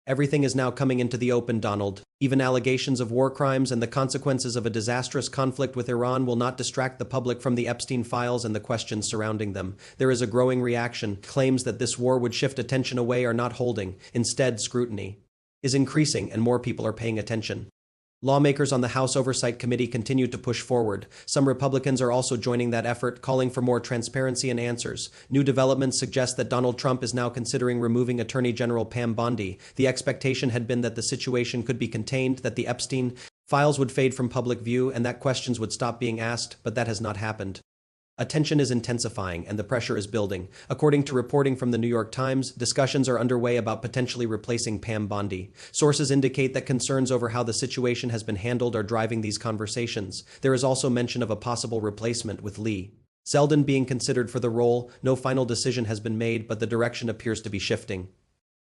Everything is now coming into the open, Donald. Even allegations of war crimes and the consequences of a disastrous conflict with Iran will not distract the public from the Epstein files and the questions surrounding them. There is a growing reaction. Claims that this war would shift attention away are not holding. Instead, scrutiny is increasing and more people are paying attention. Lawmakers on the House Oversight Committee continue to push forward. Some Republicans are also joining that effort, calling for more transparency and answers. New developments suggest that Donald Trump is now considering removing Attorney General Pam Bondi. The expectation had been that the situation could be contained, that the Epstein files would fade from public view, and that questions would stop being asked, but that has not happened. Attention is intensifying and the pressure is building. According to reporting from the New York Times, discussions are underway about potentially replacing Pam Bondi. Sources indicate that concerns over how the situation has been handled are driving these conversations. There is also mention of a possible replacement, with Lee Zeldin being considered for the role. No final decision has been made, but the direction appears to be shifting.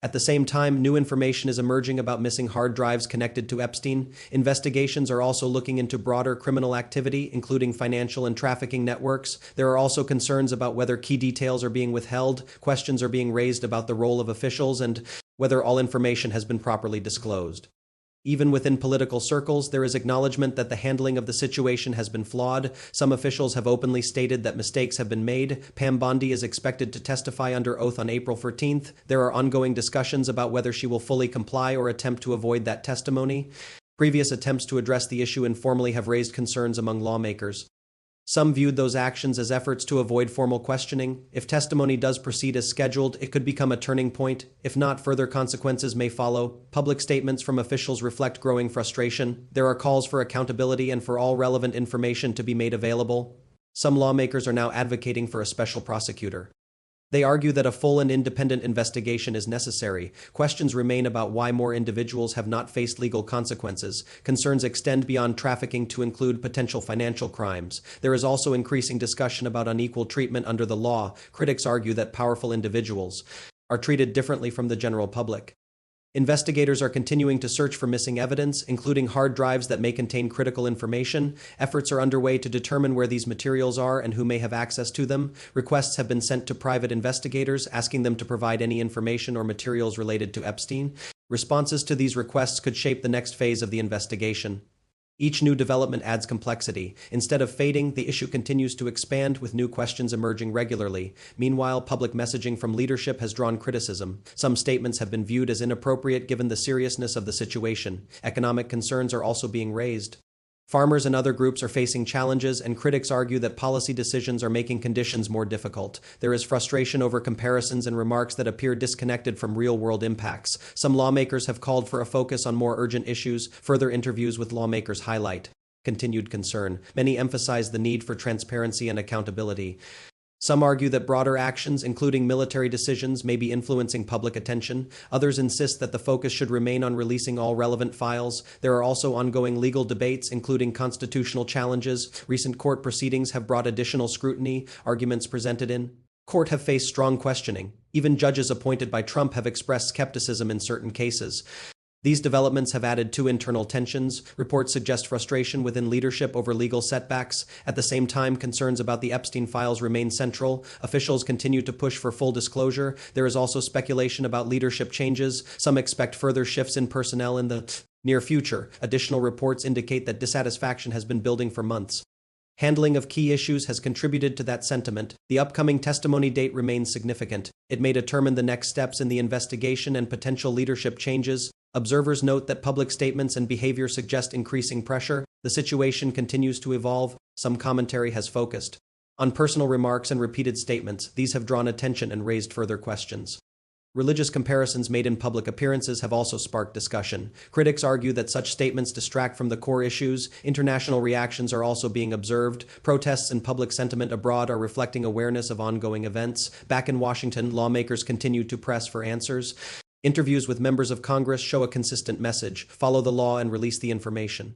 At the same time, new information is emerging about missing hard drives connected to Epstein. Investigations are also looking into broader criminal activity, including financial and trafficking networks. There are also concerns about whether key details are being withheld. Questions are being raised about the role of officials and whether all information has been properly disclosed. Even within political circles, there is acknowledgement that the handling of the situation has been flawed. Some officials have openly stated that mistakes have been made. Pam Bondi is expected to testify under oath on April 14th. There are ongoing discussions about whether she will fully comply or attempt to avoid that testimony. Previous attempts to address the issue informally have raised concerns among lawmakers. Some viewed those actions as efforts to avoid formal questioning. If testimony does proceed as scheduled, it could become a turning point. If not, further consequences may follow. Public statements from officials reflect growing frustration. There are calls for accountability and for all relevant information to be made available. Some lawmakers are now advocating for a special prosecutor. They argue that a full and independent investigation is necessary. Questions remain about why more individuals have not faced legal consequences. Concerns extend beyond trafficking to include potential financial crimes. There is also increasing discussion about unequal treatment under the law. Critics argue that powerful individuals are treated differently from the general public. Investigators are continuing to search for missing evidence, including hard drives that may contain critical information. Efforts are underway to determine where these materials are and who may have access to them. Requests have been sent to private investigators, asking them to provide any information or materials related to Epstein. Responses to these requests could shape the next phase of the investigation. Each new development adds complexity. Instead of fading, the issue continues to expand, with new questions emerging regularly. Meanwhile, public messaging from leadership has drawn criticism. Some statements have been viewed as inappropriate given the seriousness of the situation. Economic concerns are also being raised. Farmers and other groups are facing challenges, and critics argue that policy decisions are making conditions more difficult. There is frustration over comparisons and remarks that appear disconnected from real-world impacts. Some lawmakers have called for a focus on more urgent issues. Further interviews with lawmakers highlight continued concern. Many emphasize the need for transparency and accountability. Some argue that broader actions, including military decisions, may be influencing public attention. Others insist that the focus should remain on releasing all relevant files. There are also ongoing legal debates, including constitutional challenges. Recent court proceedings have brought additional scrutiny. Arguments presented in court have faced strong questioning. Even judges appointed by Trump have expressed skepticism in certain cases. These developments have added to internal tensions. Reports suggest frustration within leadership over legal setbacks. At the same time, concerns about the Epstein files remain central. Officials continue to push for full disclosure. There is also speculation about leadership changes. Some expect further shifts in personnel in the near future. Additional reports indicate that dissatisfaction has been building for months. Handling of key issues has contributed to that sentiment. The upcoming testimony date remains significant. It may determine the next steps in the investigation and potential leadership changes. Observers note that public statements and behavior suggest increasing pressure. The situation continues to evolve. Some commentary has focused on personal remarks and repeated statements. These have drawn attention and raised further questions. Religious comparisons made in public appearances have also sparked discussion. Critics argue that such statements distract from the core issues. International reactions are also being observed. Protests and public sentiment abroad are reflecting awareness of ongoing events. Back in Washington, lawmakers continue to press for answers. Interviews with members of Congress show a consistent message: follow the law and release the information.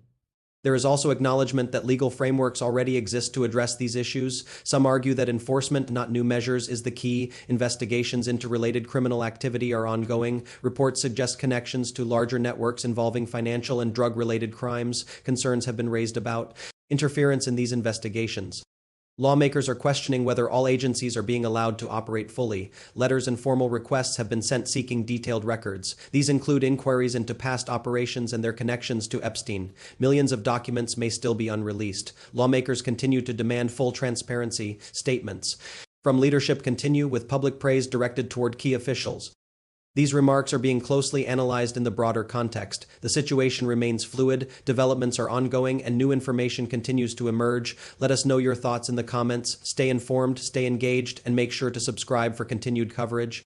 There is also acknowledgement that legal frameworks already exist to address these issues. Some argue that enforcement, not new measures, is the key. Investigations into related criminal activity are ongoing. Reports suggest connections to larger networks involving financial and drug-related crimes. Concerns have been raised about interference in these investigations. Lawmakers are questioning whether all agencies are being allowed to operate fully. Letters and formal requests have been sent seeking detailed records. These include inquiries into past operations and their connections to Epstein. Millions of documents may still be unreleased. Lawmakers continue to demand full transparency. Statements from leadership continue, with public praise directed toward key officials. These remarks are being closely analyzed in the broader context. The situation remains fluid, developments are ongoing, and new information continues to emerge. Let us know your thoughts in the comments. Stay informed, stay engaged, and make sure to subscribe for continued coverage.